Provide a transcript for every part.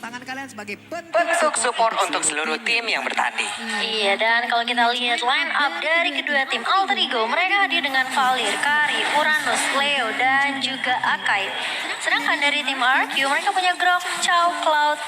tangan kalian sebagai bentuk support untuk seluruh tim yang bertanding. Iya, dan kalau kita lihat line up dari kedua tim Alter Ego, mereka hadir dengan Valir, Kari, Uranus, Leo, dan juga Akai. Sedangkan dari tim RQ, mereka punya Grok, Chow, Cloud,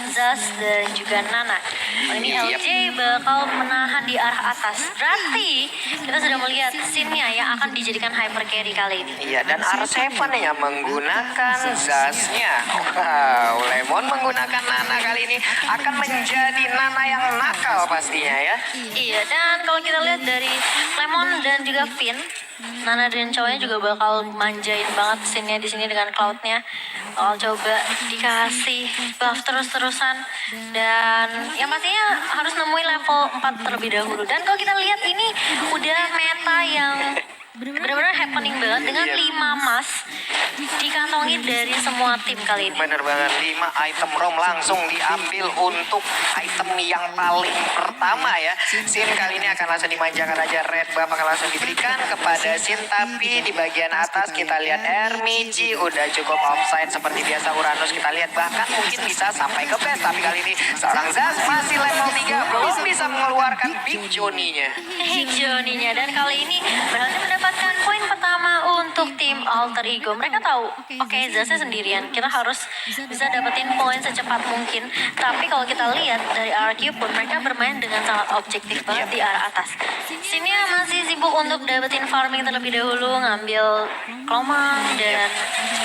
Zaz, dan juga Nana. Kali ini LJ bakal menahan di arah atas. Berarti kita sudah melihat scene-nya yang akan dijadikan hyper carry kali ini. Iya, dan R7 yang menggunakan Zaz-nya. Wow, Lemon menggunakan Nana kali ini akan menjadi Nana yang nakal pastinya ya. Iya, dan kalau kita lihat dari Lemon dan juga Finn, Nana dan cowoknya juga bakal manjain banget scene-nya di sini dengan Cloud-nya. Bakal coba dikasih buff terus-terusan, dan yang pastinya harus nemuin level 4 terlebih dahulu. Dan kalau kita lihat ini udah meta yang benar-benar happening banget dengan 5 emas dikantongi dari semua tim kali ini. Bener banget, 5 item ROM langsung diambil untuk item yang paling pertama ya. Sin kali ini akan langsung dimanjakan aja, red buff akan langsung diberikan kepada Sin. Tapi di bagian atas kita lihat Ermici udah cukup offside seperti biasa. Uranus kita lihat bahkan mungkin bisa sampai ke base, tapi kali ini seorang Zaz masih level 3 belum bisa mengeluarkan Big Johnny-nya. Dan kali ini berhasil mendapatkan poin pertama untuk tim Alter Ego. Mereka tahu, oke, Zaznya sendirian, kita harus bisa dapetin poin secepat mungkin. Tapi kalau kita lihat dari RQ pun mereka bermain dengan sangat objektif banget di arah atas. Simnya masih sibuk untuk dapetin farming terlebih dahulu, ngambil kelomang, dan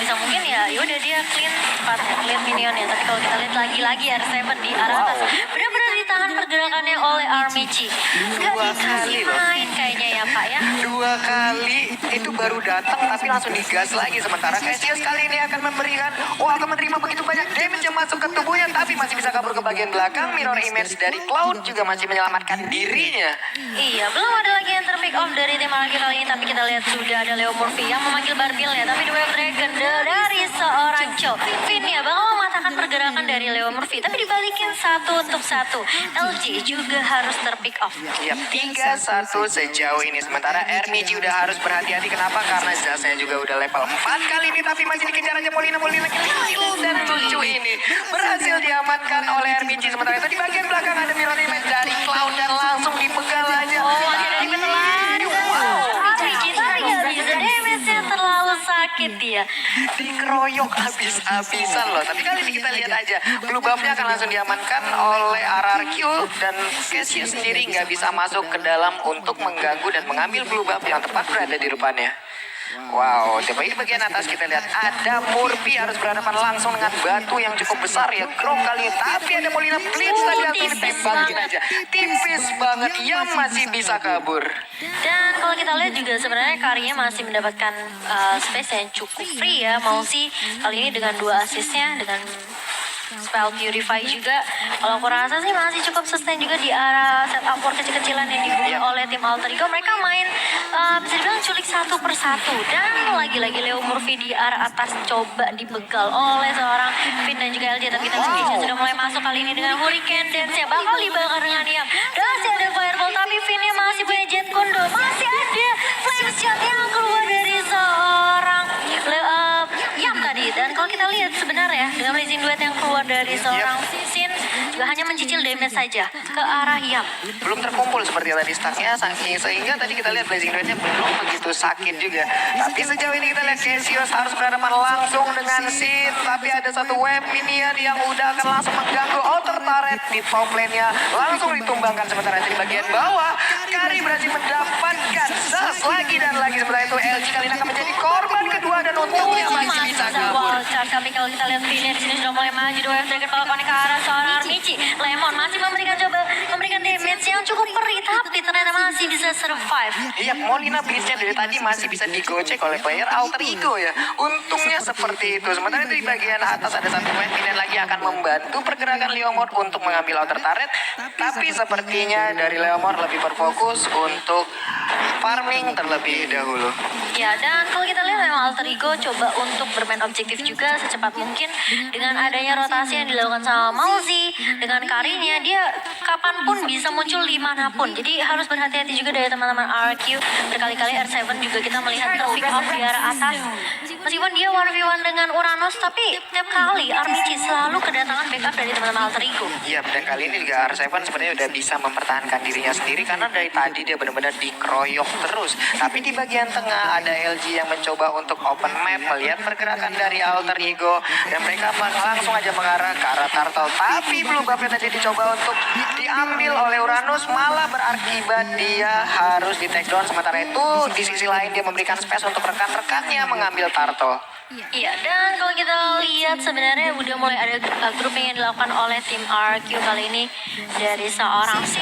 bisa mungkin ya yaudah dia clean cepatnya, clean minionnya. Tapi kalau kita lihat lagi-lagi R7 di arah atas, benar-benar ditahan pergerakannya oleh Armici. Gak dikasih main kayaknya ya Pak ya. 2 kali itu baru datang tapi langsung digas lagi. Sementara Cassius kali ini akan akan menerima begitu banyak damage yang masuk ke tubuhnya, tapi masih bisa kabur ke bagian belakang. Mirror image dari Cloud juga masih menyelamatkan dirinya. Iya, belum ada lagi yang terpick off dari tim RQ kali ini, tapi kita lihat sudah ada Leo Murphy yang memanggil Barbil ya. Tapi The Wave Dragon dari seorang Cho Finn ya bakal mematahkan pergerakan dari Leo Murphy, tapi dibalikin satu untuk satu. LG juga harus terpick off. Iya, 3-1 sejauh ini. Sementara Ermici udah harus berhati-hati. Kenapa? Karena Zaznya juga udah level 4 kali ini, tapi masih dikejar aja Molina kecil dan lucu ini. Berhasil diamankan oleh Ermici. Sementara itu di bagian belakang ada mirror image dari Cloud dan langsung dipegal aja. Masih ada di lagi. Armici tapi gak bisa, damage-nya terlalu sakit ya. Dikeroyok habis-habisan loh. Tapi kali ini kita lihat aja, blue buff-nya akan langsung diamankan oleh RRQ, dan Cassius sendiri nggak bisa masuk ke dalam untuk mengganggu dan mengambil blue buff yang tepat berada di depannya. Wow, coba di bagian atas kita lihat ada Murphy harus berhadapan langsung dengan batu yang cukup besar ya. Grok kali ini, tapi ada Molina Blitz tadi langsung ditembakin aja. Tipis banget, yang masih bisa kabur. Dan kalau kita lihat juga sebenarnya Karinya masih mendapatkan space yang cukup free ya. Mau sih kali ini dengan 2 assist-nya, dengan spell Purify juga. Kalau aku rasa sih masih cukup sustain juga di arah setup war kecil-kecilan yang dibuat oleh tim Alter Ego. Mereka main bisa dibilang culik satu persatu. Dan lagi-lagi Leo Murphy di arah atas coba dibegal oleh seorang Finn dan juga LJ. Tapi kita sudah mulai masuk kali ini dengan Hurricane Dance-nya bakal dibakar dengan Yam. Masih ada Fireball, tapi Finn-nya masih punya Jet Kondo. Masih ada Flame Shot yang keluar dari seorang Yam tadi. Dan kalau kita lihat sebenarnya dengan Blazing Duet yang keluar dari seorang Sin juga hanya mencicil damage saja ke arah Yam. Belum terkumpul seperti tadi stacknya, sehingga tadi kita lihat Blazing Duet-nya belum begitu sakit juga. Tapi sejauh ini kita lihat Cassius harus berhadapan langsung dengan Sin, tapi ada satu wave minion yang udah akan langsung mengganggu outer turret di top lane-nya, langsung ditumbangkan. Sementara di bagian bawah Kari berhasil mendapatkan Zaz lagi dan lagi. Sementara itu LG kali ini akan menjadi korban kedua dan untungnya masih bisa kabur. Tapi kalau kita lihat Finn di sini sudah mulai maju, The Wave Dragon bakal connect ke arah seorang Armici. Lemon masih memberikan damage yang cukup perih, tapi ternyata masih bisa survive. Iya, Molina Blitz-nya dari tadi masih bisa digocek oleh player Alter Ego ya. Untungnya seperti itu. Sementara itu di bagian atas ada satu wave minion lagi akan membantu pergerakan Leomord untuk mengambil outer turret. Tapi sepertinya dari Leomord lebih berfokus untuk farming terlebih dahulu. Ya, dan kalau kita lihat memang Alter Ego coba untuk bermain objektif juga secepat mungkin dengan adanya rotasi yang dilakukan sama Malzi. Dengan Karinya dia kapanpun bisa muncul di manapun. Jadi harus berhati-hati juga dari teman-teman RQ. Berkali-kali R7 juga kita melihat terpick off di arah atas. Meskipun dia 1v1 dengan Uranus, tapi tiap kali Armici selalu kedatangan backup dari teman-teman alter ego. Iya, dan kali ini juga R7 sebenarnya udah bisa mempertahankan dirinya sendiri karena dari tadi dia benar-benar dikeroyok terus. Tapi di bagian tengah ada LG yang mencoba untuk open map, melihat pergerakan dari alter ego, dan mereka langsung aja mengarah ke arah Turtle. Tapi blue buff-nya tadi dicoba untuk diambil oleh Uranus, malah berakibat dia harus di take down. Sementara itu di sisi lain dia memberikan space untuk rekan-rekannya mengambil Turtle. Iya, dan kalau kita lihat sebenarnya udah mulai ada grouping yang dilakukan oleh tim RQ kali ini dari seorang Sin.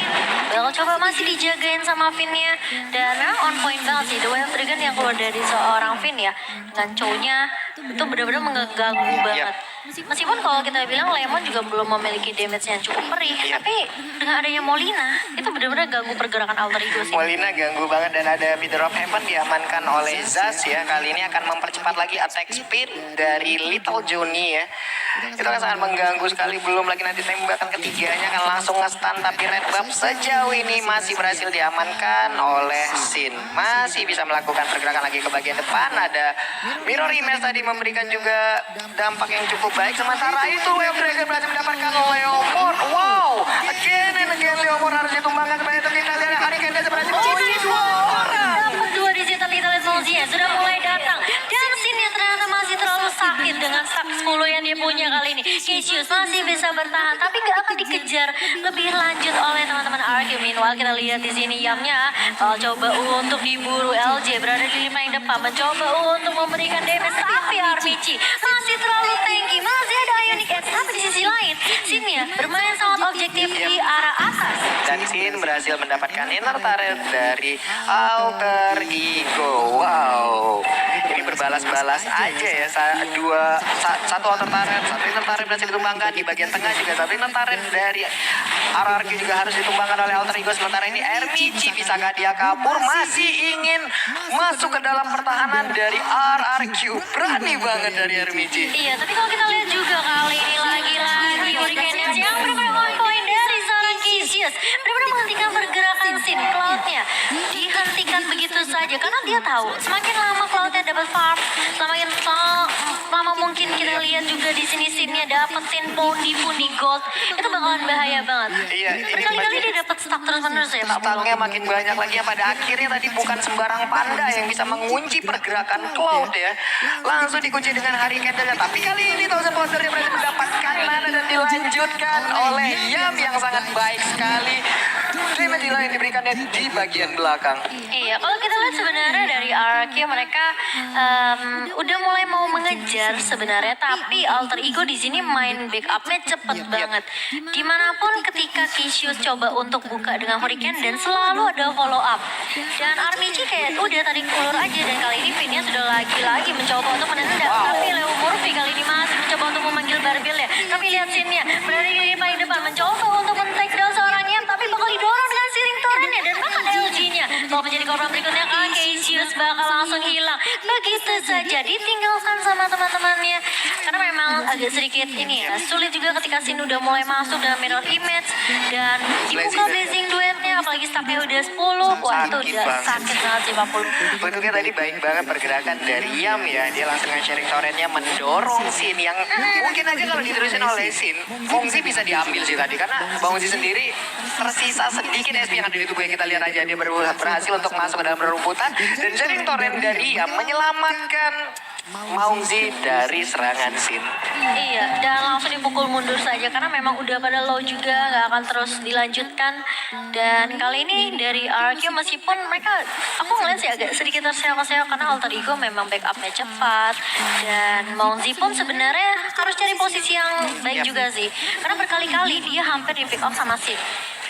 Bakal coba masih dijagain sama Finn-nya, dan memang on point banget sih. The Wild Dragon yang keluar dari seorang Finn ya, dengan Chow-nya itu benar-benar mengganggu banget. Meskipun kalau kita bilang Lemon juga belum memiliki damage yang cukup perih, tapi dengan adanya Molina itu benar-benar ganggu pergerakan alter ego sih. Molina ganggu banget, dan ada Middle of Heaven diamankan oleh Zaz ya. Kali ini akan mempercepat lagi attack speed dari Little Johnny ya. Itu akan sangat mengganggu sekali, belum lagi nanti tembakan ketiganya akan langsung nge-stun. Tapi Red Buff sejauh ini masih berhasil diamankan oleh Sin. Masih bisa melakukan pergerakan lagi ke bagian depan. Ada Mirror Image tadi memberikan juga dampak yang cukup baik. Sementara itu Wild Dragon berhasil mendapatkan Leomord. Wow, again and again Leomord harus ditumbangkan. Seperti itu kita lihat Hurricane Dash berhasil mengunci dua orang. Dapat dua di situ, kita lihat Mouzinya sudah mulai datang, dan Sin yang ternyata masih terlalu sakit dengan stack 10 yang dia punya kali ini. Cassius masih bisa bertahan, tapi gak akan dikejar lebih lanjut oleh teman-teman RQ. Meanwhile kita lihat di sini Yamnya coba untuk diburu. LJ berada di lini paling depan, mencoba untuk memberikan damage, tapi Armici masih terlalu tanky, masih ada Ionic Edge. Tapi di sisi lain Sin-nya bermain sangat objektif di arah atas. Dan Sin berhasil mendapatkan inner turret dari alter ego. Wow, ini berbalas-balas aja ya. Satu alter turret, satu inner turret berhasil ditumbangkan. Di bagian tengah juga satu inner turret dari RRQ juga harus ditumbangkan oleh alter ego. Sementara ini Ermici, bisakah dia kabur? Masih ingin masuk ke dalam pertahanan dari RRQ. Berani banget dari Ermici. Iya, tapi kalau kita lihat juga kali ini lagi-lagi Hurricane Dash yang benar-benar on point dari seorang Cassius. Benar-benar menghentikan pergerakan Sin. Cloud-nya dihentikan begitu saja karena dia tahu semakin lama Cloud-nya dapat farm, semakin lama mungkin kita lihat juga di sini Sin-nya dapetin pundi-pundi gold, itu bakalan bahaya banget. Iya, ini Berkali-kali dia dapat stack terus-menerus ya Pak. Stacknya makin banyak lagi yang pada akhirnya tadi bukan sembarang panda yang bisa mengunci pergerakan Cloud ya. Langsung dikunci dengan Hurricane Dash. Tapi kali ini Thousand Pounder yang berhasil mendapatkan mana dan dilanjutkan oleh Yam yang sangat baik sekali. Damage lain diberikannya di bagian belakang. Iya, kalau kita lihat sebenarnya dari RQ mereka udah mulai mau mengejar sebenarnya, tapi alter ego di sini main backupnya cepet banget. Dimanapun ketika Cassius coba untuk buka dengan Hurricane dan selalu ada follow up. Dan Armici kayak udah tadi ulur aja, dan kali ini Finn-nya sudah lagi-lagi mencoba untuk menendang. Tapi Leo Murphy kali ini masih mencoba untuk memanggil Barbil ya. Tapi lihat Sin-nya berada di lini paling depan, mencoba untuk men-take down seorang Yam, tapi bakal didorong dengan Searing Torrent-nya, dan bahkan LG-nya kalau menjadi korban berikutnya Cassius bakal langsung hilang. Begitu saja ditinggalkan sama teman-temannya, karena memang agak sedikit ini ya, sulit juga ketika Sin udah mulai masuk dengan Mirror Image dan dibuka Blazing Duetnya, apalagi stacknya udah 10. Wah, itu udah sakit banget sih 40. Bentuknya tadi baik banget pergerakan dari Yam ya. Dia langsung nge-sharing torrentnya mendorong Sin yang mungkin aja kalau diterusin oleh Sin, Fungsi bisa diambil sih tadi. Karena Fungsi sendiri tersisa sedikit SP yang ada di tubuhnya. Kita lihat aja dia berhasil untuk masuk ke dalam rerumputan. Dan sharing torrent dari Yam menyelamatkan Maungzi dari serangan Sin. Iya, dan langsung dipukul mundur saja karena memang udah pada low juga, nggak akan terus dilanjutkan. Dan kali ini dari RQ meskipun mereka, aku ngeliat sih agak sedikit terseok-seok karena alter ego memang backupnya cepat, dan Maungzi pun sebenarnya harus cari posisi yang baik juga sih, karena berkali-kali dia hampir di pick up sama Sin.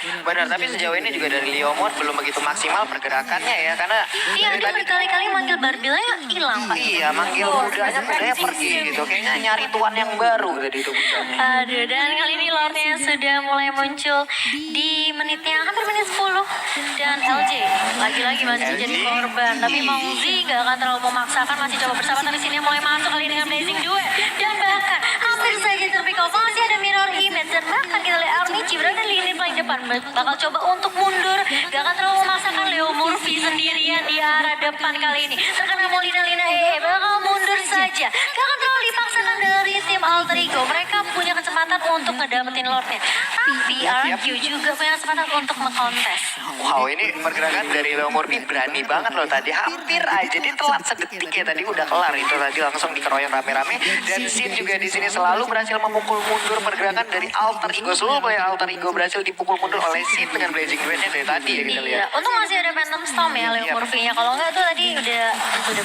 Benar, tapi sejauh ini juga dari Leomord belum begitu maksimal pergerakannya ya, karena iya, dia berkali-kali manggil Barbilnya hilang Pak. Iya, manggil kudanya pergi gitu. Kayaknya nyari tuan yang baru tadi itu kudanya. Aduh, dan kali ini Lordnya sudah mulai muncul di menit yang hampir menit 10. Dan LJ lagi-lagi masih jadi korban. Tapi Maungzi gak akan terlalu memaksakan, masih coba bersama. Tapi sini mulai masuk kali dengan Blazing Duet. Dan bahkan hampir saja terpick off. Masih ada Mirror Image. Dan bahkan kita lihat Armici berada di lini paling depan depan, bakal coba untuk mundur, gak akan terlalu memaksakan Leo Murphy sendirian di arah depan kali ini. Terkena Molina Lina bakal mundur saja, gak akan terlalu dipaksakan dari tim Alter Ego. Mereka punya kesempatan untuk ngedapetin Lordnya, tapi RQ juga punya kesempatan untuk ngekontes. Wow, ini pergerakan dari Leo Murphy berani banget loh tadi. Hampir aja dia telat sedetik ya tadi udah kelar itu tadi langsung dikeroyok rame-rame. Dan Sin juga di sini selalu berhasil memukul mundur pergerakan dari Alter Ego. Seluruh player Alter Ego berhasil dipukul mundur oleh Sin dengan Blazing Duetnya dari tadi ya kita lihat. Untung masih ada Phantom Storm ya Leo Murphy-nya. Kalau enggak tuh tadi udah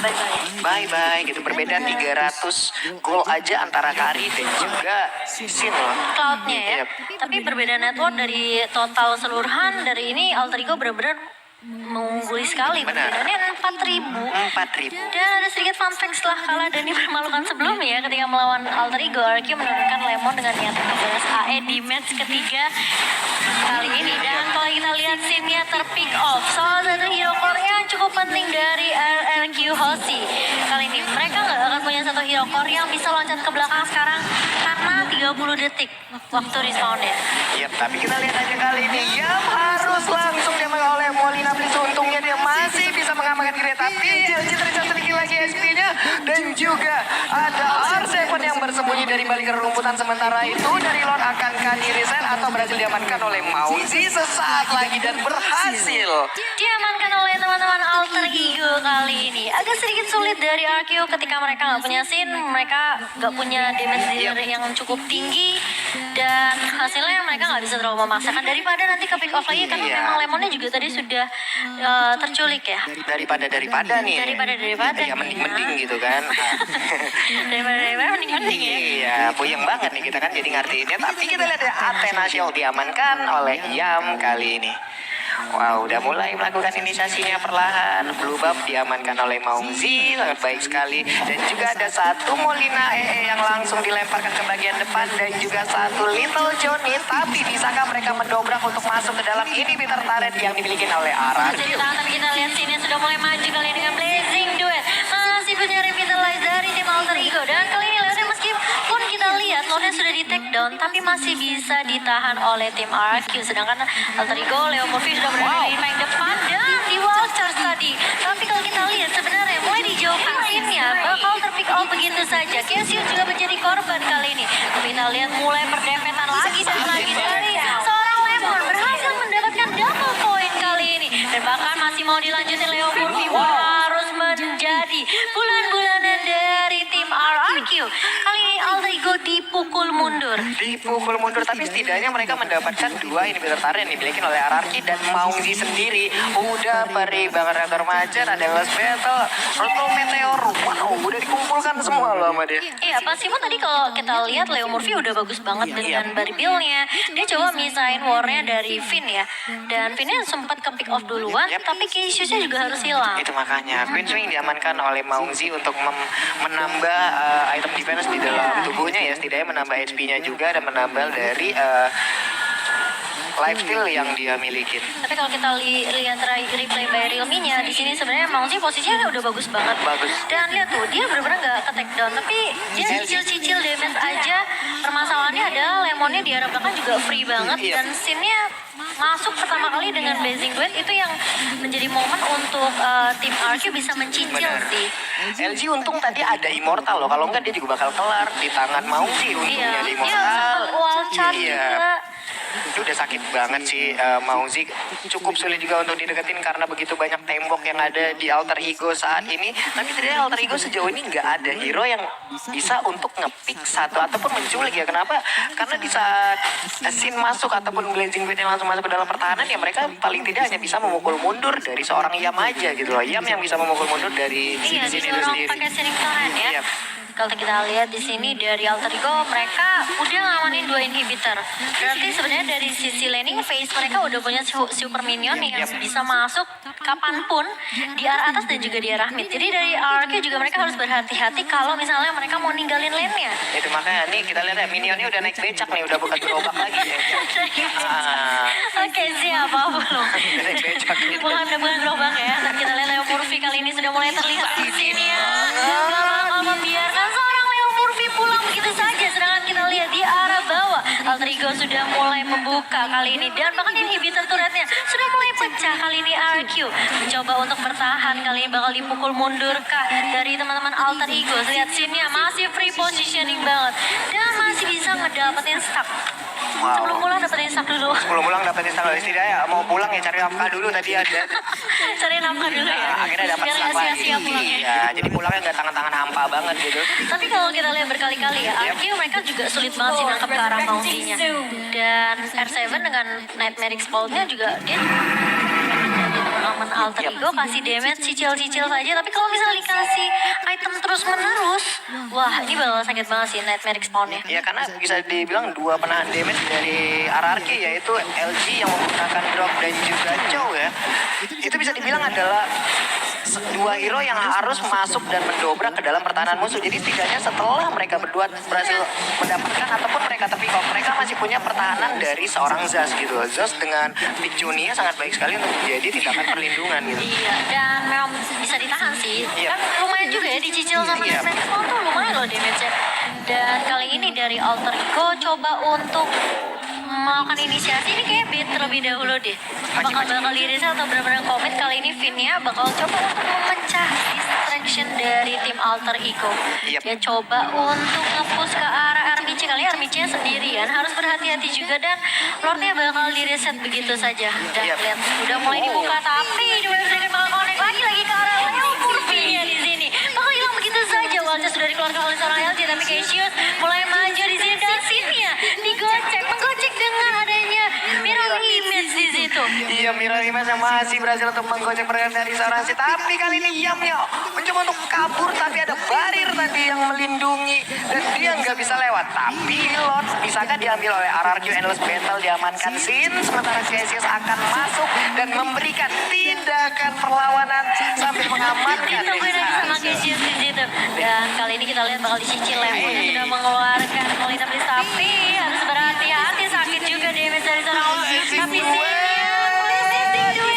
bye-bye. Bye-bye gitu. Berbeda 300 gol aja antara Kari dan juga Sin loh. Cloud-nya ya. Tapi berbeda network dari total seluruhan dari ini Alter Ego benar-benar mengungguli sekali. Benar. Perbedaannya 4.000. 4.000. Dan ada sedikit fun fact setelah kalah dan dipermalukan sebelumnya ketika melawan Alter Ego, RQ menurunkan Lemon dengan niat membalas AE di match ketiga kali ini. Dan kalau kita lihat scene-nya terpick off, salah satu hero core yang cukup penting dari RRQ Hoshi. Kali ini mereka nggak akan punya satu hero core yang bisa loncat ke belakang sekarang karena 30 detik waktu respawn-nya. Yap, tapi kita lihat aja kali ini Yam harus langsung diamankan oleh Molina Bliss. Untungnya dia masih bisa mengamankan Grey, tapi LG terjatuh sedikit lagi SP-nya. Dan juga ada R7 yang bersembunyi dari balik rerumputan. Sementara itu dari Lord akankah di reset atau berhasil diamankan oleh Mauzi sesaat lagi dan berhasil Diamankan oleh teman-teman Alter Ego kali ini. Agak sedikit sulit dari RQ ketika mereka nggak punya scene, mereka nggak punya damage dealer yang cukup tinggi, dan hasilnya mereka nggak bisa terlalu memaksakan daripada nanti ke pick off lagi karena memang Lemonnya juga tadi sudah terculik ya. daripada nih Daripada ya mending gitu kan. daripada mending ya. Iya, puyeng banget nih kita kan jadi ngertiinnya. Tapi kita lihat ya Athena Shield diamankan oleh Yam kali ini. Wow, udah mulai melakukan inisiasinya perlahan. Blue Buff diamankan oleh Maungzi, sangat baik sekali. Dan juga ada satu Molina yang langsung dilemparkan ke bagian depan. Dan juga satu Little Johnny. Tapi bisakah mereka mendobrak untuk masuk ke dalam inhibitor turret yang dimiliki oleh RRQ? Tapi kita lihat sini sudah mulai maju kali dengan Blazing Duet. Masih punya revitalize dari tim Alter Ego. Dan kali ini Leonnya meskipun kita lihat Leonnya sudah di take down, tapi masih bisa ditahan oleh tim RRQ. Sedangkan Alter Ego, Leo Murphy sudah berada di paling depan dan di wall charge tadi. Tapi kalau kita lihat sebenarnya mulai dijauhkan scene-nya bakal terpick off begitu saja. Cassius juga menjadi korban kali ini. Tapi kita lihat mulai berdempetan lagi dan lagi dari seorang Lemon berhasil mendapatkan double point kali ini. Dan bahkan masih mau dilanjutin Leo Murphy harus menjadi bulan-bulanan dari tim RRQ. Kali ini Alter Ego dipukul mundur. Tapi setidaknya mereka mendapatkan dua inhibitor turret yang dimiliki oleh RRQ dan Maungzi sendiri. Udah perih banget reaktor macan, ada Last Battle, Roto Meteor. Wow, udah dikumpulkan semua loh sama dia. Iya, meskipun tadi kalau kita lihat Leo Murphy udah bagus banget dengan body build-nya. Dia coba misahin war-nya dari Finn ya. Dan Finn-nya sempat ke pick off duluan, tapi Cassius-nya juga harus hilang. Itu makanya Queen Swing diamankan oleh Maungzi untuk menambah item defense di dalam tubuhnya ya, setidaknya menambah HP-nya juga dan menambah dari life steal yang dia milikin. Tapi kalau kita lihat replay by Realme-nya di sini sebenarnya Maungzi posisinya udah bagus banget. Bagus. Dan lihat tuh dia benar-benar nggak ke take down, tapi dia cicil-cicil damage aja. Permasalahannya adalah Lemonnya di arah belakang juga free banget dan scene-nya masuk pertama kali dengan Blazing Duet itu yang menjadi momen untuk tim RQ bisa mencicil sih. LG untung tadi ada Immortal loh, kalau enggak dia juga bakal kelar di tangan Maungzi. Untungnya di Immortal. Wall charge juga. Itu udah sakit banget sih. Maungzi cukup sulit juga untuk dideketin karena begitu banyak tembok yang ada di Alter Ego saat ini. Tapi ternyata Alter Ego sejauh ini nggak ada hero yang bisa untuk ngepick satu ataupun menculik ya. Kenapa? Karena di saat scene masuk ataupun Blazing Blade yang langsung masuk ke dalam pertahanan ya mereka paling tidak hanya bisa memukul mundur dari seorang Yam aja gitu loh. Yam yang bisa memukul mundur dari Iya, sini didorong sendiri. pakai Searing Torrent ya. Iya. Kalau kita lihat di sini dari Alter Ego mereka udah ngamanin 2 inhibitor. Berarti sebenarnya dari sisi laning phase mereka udah punya super minion yang bisa masuk kapanpun di arah atas dan juga di arah mid. Jadi dari RQ juga mereka harus berhati-hati kalau misalnya mereka mau ninggalin lane-nya. Itu makanya nih kita lihat ya minionnya udah naik becak nih, udah bukan gerobak lagi ya. Oke, siapa belum? Udah naik becak. Bukan gerobak ya. Dan kita lihat Leo Murphy kali ini sudah mulai terlihat di sini ya. Gak bakal membiarkan seorang Leo Murphy pulang begitu saja. Sedangkan kita lihat di arah bawah Alter Ego sudah mulai membuka kali ini. Dan bahkan inhibitor turretnya sudah mulai pecah kali ini. RQ mencoba untuk bertahan. Kali ini bakal dipukul mundur kah dari teman-teman Alter Ego. Lihat scene-nya masih free positioning banget. Dan masih bisa ngedapetin stack. Sebelum pulang dapetin stack dulu. Sebelum pulang dapetin stack dulu. Setidaknya mau pulang ya cari nafkah dulu tadi ada. Cari nafkah dulu ya. Akhirnya dapat biar stack nggak lagi. sia-sia pulangnya. Iya, jadi pulangnya nggak tangan-tangan hampa banget gitu. Tapi kalau kita lihat berkali-kali ya, RQ mereka juga sulit banget sih nangkep ke arah Mounty-nya. Dan R7 dengan Nightmare Explode-nya juga dia teman Alter Ego kasih damage cicil-cicil saja. Tapi kalau misalnya dikasih item terus-menerus, wah ini bakal sakit banget sih Nightmare Explode-nya. Ya karena bisa dibilang dua penahan damage dari RRQ yaitu LG yang menggunakan drop dan juga Chow ya. Itu bisa dibilang adalah dua hero yang harus masuk dan mendobrak ke dalam pertahanan musuh. Jadi setidaknya setelah mereka berdua berhasil mendapatkan ataupun mereka tepi kok, mereka masih punya pertahanan dari seorang Zaz gitu. Zaz dengan Big Junia sangat baik sekali untuk menjadi tindakan perlindungan gitu. Iya, dan memang bisa ditahan sih. Iya. Kan lumayan juga ya dicicil sama Iya. Nightmare Explode tuh lumayan loh damage-nya. Dan kali ini dari Alter Ego coba untuk melakukan inisiasi ini kayak bait terlebih dahulu deh. Apakah bakal dirilis atau benar-benar komit kali ini Vinia bakal coba untuk memecah distraction dari tim Alter Ego. Yep. Dia coba untuk nge-push ke arah Armici. Kali Armici sendirian harus berhati-hati juga dan Lordnya bakal direset begitu saja. Dan Yep. lihat udah mulai dibuka tapi di website bakal connect lagi ke arah Leo Murphy-nya di sini. Bakal hilang begitu saja. Waltz sudah dikeluarkan oleh seorang LG tapi Cassius mulai maju di sini dan Vinia digocek menggocek dengan adanya mirror image di situ. Iya, Mirror Image yang masih berhasil untuk menggocek pergerakan dari seorang si. Tapi kali ini Yamyo mencoba untuk kabur, tapi ada barir tadi yang melindungi dan dia nggak bisa lewat. Tapi Lord bisakah diambil oleh RRQ Endless Battle, diamankan Sin, sementara Cassius akan masuk dan memberikan tindakan perlawanan sambil mengamankan. Ditungguin lagi sama Cassius di situ. Dan kali ini kita lihat bakal dicicil Lemonnya sudah mengeluarkan Molita Bliss tapi harus berhati-hati, sakit juga damage dari seorang tapi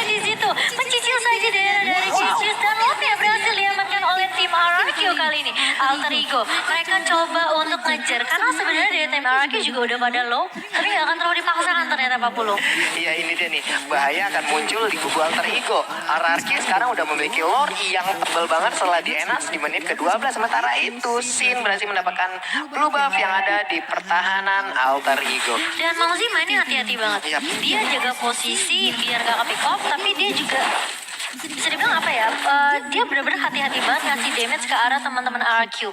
di situ mencicil saja dari Cassius dan Lordnya berhasil diamankan oleh tim RRQ kali ini. Alter Ego mereka coba untuk ngejar karena sebenarnya dari tim RRQ juga udah pada low tapi nggak akan terlalu dipaksakan ternyata Pak Pulu. Iya, ini dia nih, bahaya akan muncul di kubu Alter Ego. RRQ sekarang udah memiliki lore yang tebal banget setelah di Enas di menit ke-12. Sementara itu Sin berhasil mendapatkan blue buff yang ada di pertahanan Alter Ego. Dan Mang Zima ini hati-hati banget. Yap. Dia jaga posisi biar gak ke-pick off, tapi dia juga bisa dibilang apa ya? Dia benar-benar hati-hati banget ngasih damage ke arah teman-teman RQ.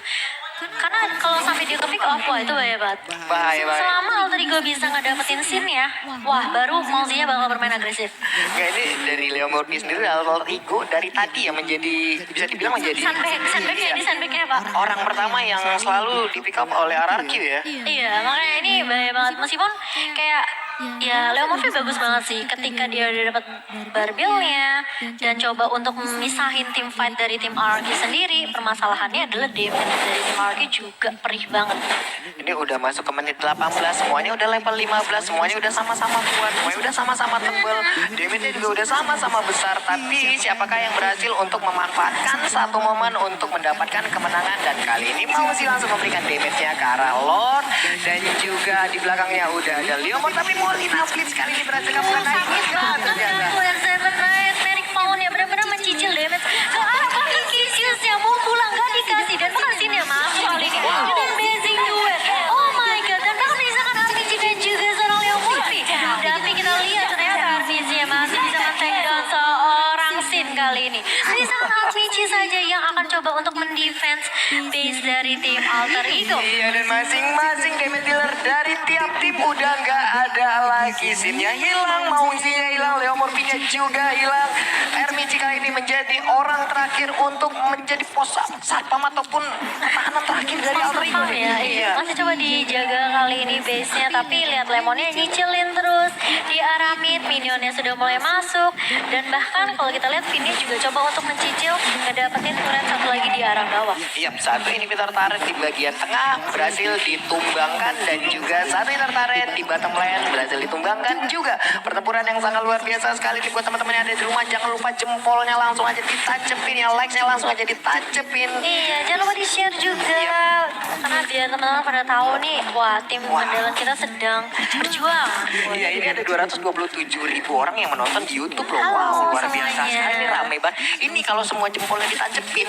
Karena kalau sampai dia ke-pick off, wah itu bahaya banget. Bahaya banget. Selama Alter Ego bisa ngedapetin scene ya, wah baru Mang Zima bakal bermain agresif. Nggak, ini dari Leo Murphy sendiri Alter Ego dari tadi yang menjadi, bisa dibilang menjadi Sandbagnya ini sandbagnya Pak. orang pertama yang selalu di pick up oleh RRQ ya. Iya, makanya ini bahaya banget. Meskipun kayak ya Leo Murphy bagus banget sih ketika dia udah dapat barbilnya dan coba untuk memisahin tim fight dari tim RRQ sendiri. Permasalahannya adalah damage dari tim RRQ juga perih banget. Ini udah masuk ke menit 18, semuanya udah level 15, semuanya udah sama-sama kuat, semuanya udah sama-sama tebal, damage-nya juga udah sama-sama besar. Tapi siapakah yang berhasil untuk memanfaatkan satu momen untuk mendapatkan kemenangan? Dan kali ini mau sih langsung memberikan damage-nya ke arah Lord dan juga di belakangnya udah ada Leomord, tapi Molina Blitz kali ini berhasil kabur naik. Sakit banget kan tuh N7 Nightmare Pound-nya benar-benar mencicil damage ke arah bahkan Cassius yang mau pulang gak dikasih dan bukan sini yang masuk kali ini dengan amazing duet. Oh my god, dan bahkan misalkan RPG dan juga seorang Leo Murphy. Tapi kita lihat ternyata RPG masih bisa men-take down seorang Sin kali ini. Misalkan RPG saja yang akan coba untuk mendefense base dari tim Alter Ego. Iya, dan masing-masing damage dealer dari tiap tim udah nggak ada lagi. Sinnya hilang, Mauzinya hilang, Leo Murphy-nya juga hilang. Ermici kali ini menjadi orang terakhir untuk menjadi pos satpam ataupun pertahanan terakhir dari Alter Ego. Ya, iya. Masih coba dijaga kali ini base-nya, tapi lihat Lemonnya nyicilin terus di arah mid, minionnya sudah mulai masuk dan bahkan kalau kita lihat Vinny juga coba untuk mencicil ngedapetin turret satu lagi di arah bawah. Iya, satu inhibitor turret di bagian tengah berhasil ditumbangkan dan juga satu inhibitor turret di bottom lane berhasil ditumbangkan juga. Pertempuran yang sangat luar biasa sekali nih buat teman-teman yang ada di rumah. Jangan lupa jempolnya langsung aja ditacepin ya, likes-nya langsung aja ditacepin. Iya, jangan lupa di-share juga karena biar teman-teman pada tahu nih, wah tim andalan kita sedang berjuang. Iya, ini ada 227.000 orang yang menonton di YouTube loh. Halo Wow, luar biasa semuanya. sekali, ini rame banget. Ini kalau semua jempolnya ditancepin,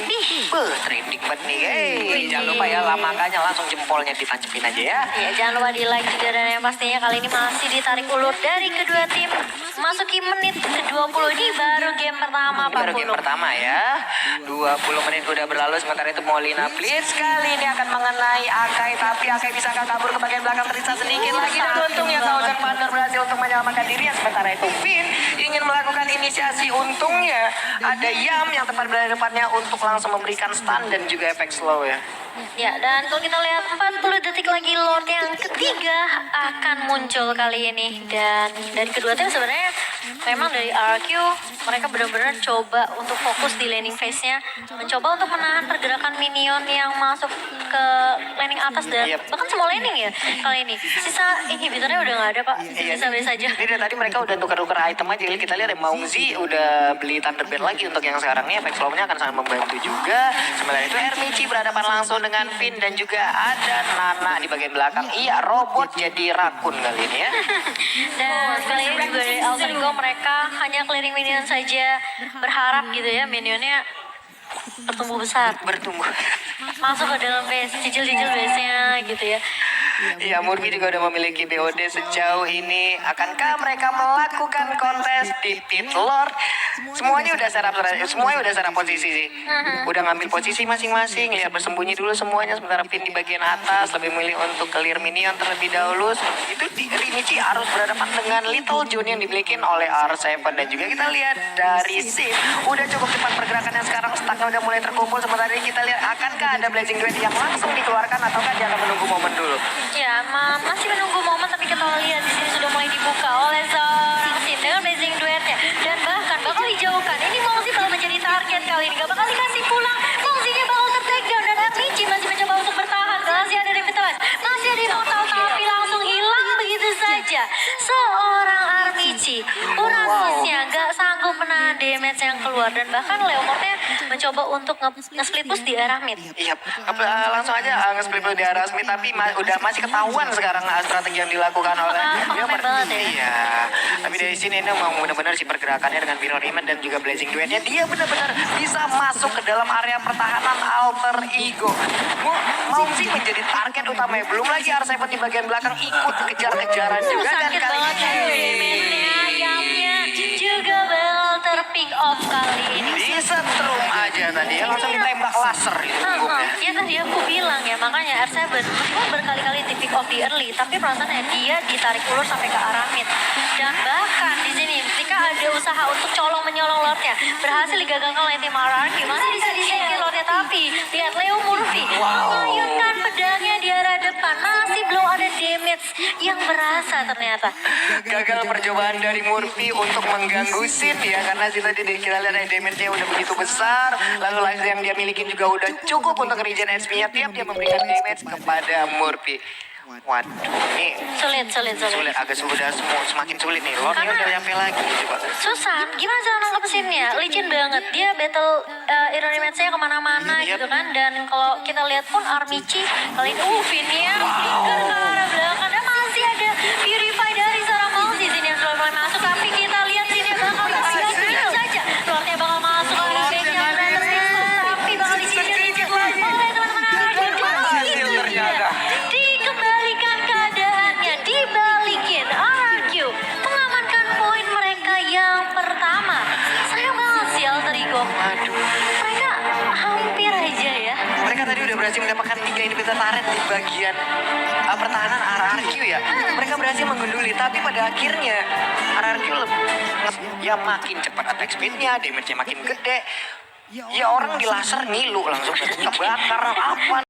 trending banget nih. Hey, jangan lupa ya, lah makanya langsung jempolnya ditancepin aja ya. Ya, jangan lupa di like juga dan yang pastinya kali ini masih ditarik ulur dari kedua tim. Masuki menit ke-20 ini baru game pertama Ini Pak baru game Pulung. pertama ya. 20 menit udah berlalu, sementara itu Molina Blitz kali ini akan mengenai Akai, tapi Akai bisa kabur ke bagian belakang, terisa sedikit lagi dan untungnya Thousand Thunder berhasil untuk menyelamatkan dirinya. Sementara itu Finn ingin melakukan inisiasi, untungnya ada Yam yang tepat berada di depannya untuk langsung memberikan stun dan juga efek slow ya. Ya, dan kalau kita lihat 40 detik lagi Lord yang ketiga akan muncul kali ini. Dan dari kedua tim sebenarnya memang dari RQ mereka benar-benar coba untuk fokus di laning phase-nya, mencoba untuk menahan pergerakan minion yang masuk ke laning atas dan Yep. bahkan semua laning ya kali ini. Sisa inhibitornya udah nggak ada Pak, sisa beli saja. Ini dari tadi mereka udah tukar-tukar item aja. Jadi kita lihat ya, Maungzi udah beli Thunderbird lagi untuk yang sekarang ini. Efek slow-nya akan sangat membantu juga. Sementara itu Ermici berhadapan langsung dengan Finn dan juga ada Nana di bagian belakang. Iya, robot jadi rakun kali ini ya. Dan kali ini juga dari Alter Ego mereka hanya clearing minion saja, berharap gitu ya minionnya bertumbuh besar, Bertumbuh. masuk ke dalam base, cicil-cicil base-nya gitu ya. Iya, Murphy juga udah memiliki BOD sejauh ini. Akankah mereka melakukan kontes di Pit Lord? Semuanya udah setup posisi sih. Udah ngambil posisi masing-masing, lihat bersembunyi dulu semuanya. Sementara Finn di bagian atas lebih milih untuk clear minion terlebih dahulu. Itu di Rinichi harus berhadapan dengan Little Jun yang dimiliki oleh R7. Dan juga kita lihat dari Sid udah cukup cepat pergerakannya sekarang, stacknya udah mulai terkumpul. Sementara ini kita lihat akankah ada Blazing Duet yang langsung dikeluarkan ataukah dia akan menunggu momen dulu. Ya, masih menunggu momen tapi kita lihat di sini sudah mulai dibuka oleh seorang Sid dengan blazing duetnya dan bahkan bakal dijauhkan. Ini Mongzi bakal menjadi target kali ini, gak bakal dikasih pulang. Mongzinya bakal ter-take down dan Amici masih mencoba untuk bertahan. Masih ada Revitalize, masih ada Immortal tapi langsung hilang begitu saja. Seorang Amici, Urasusnya gak sanggup menahan damage yang keluar dan bahkan Leomortnya mencoba untuk nge-split push di arah mid. Iya, langsung aja nge-split di arah Smith, tapi udah masih ketahuan sekarang strategi yang dilakukan oleh Paham banget ya. Iya, tapi dari sini ini memang benar-benar si pergerakannya dengan Mirror Image dan juga Blazing Duetnya, dia benar-benar bisa masuk ke dalam area pertahanan Alter Ego. Mau sih menjadi target utamanya, belum lagi R7 di bagian belakang ikut kejar-kejaran juga dan Sakit kali banget ya damage-nya, Yamnya juga bakal ter-pick off kali ini. disetrum aja tadi ya, langsung ditembak laser itu punggungnya. Ya tadi aku bilang ya, makanya R7 meskipun berkali-kali di pick off di early, tapi perasaannya dia ditarik ulur sampai ke arah mid. Dan bahkan di sini ketika ada usaha untuk colong menyolong Lordnya, berhasil digagalkan oleh tim RRQ. Masih bisa disingkir Lordnya, tapi lihat Leo Murphy mengayunkan pedangnya di arah depan, masih belum ada damage yang berasa ternyata. Gagal percobaan dari Murphy untuk mengganggu Sid ya, karena Sid tadi kita lihat damage-nya udah begitu besar, lalu life yang dia miliki juga udah cukup untuk regen HP-nya tiap dia memberikan damage kepada Murphy. Waduh, ini Sulit. agak sudah semakin sulit nih. Lordnya udah nyampe lagi coba. Susah, gimana cara nangkep scene-nya? Licin banget, dia battle irony match-nya kemana-mana Yep. gitu kan. Dan kalau kita lihat pun Armici kali ini Finn-nya ke arah belakang. Dan masih ada Purify dari seorang Mauzi sini yang sudah mulai masuk. Tapi kita lihat sini bakal tersiap saja. Lordnya bakal masuk ke arah base-nya, tapi bakal disisir-sisir oleh teman-teman RRQ. Berhasil ternyata. Dikembalikan keadaannya, dibalikin RRQ mengamankan poin mereka yang pertama. Sayang banget sih Alter Ego. Mereka hampir aja ya. Mereka tadi udah berhasil mendapatkan 3 inhibitor turret di bagian pertahanan RRQ ya. Mereka berhasil menggunduli, tapi pada akhirnya RRQ ya makin cepat attack speed-nya, damage-nya makin gede. Ya orang di laser ngilu langsung kebakar apa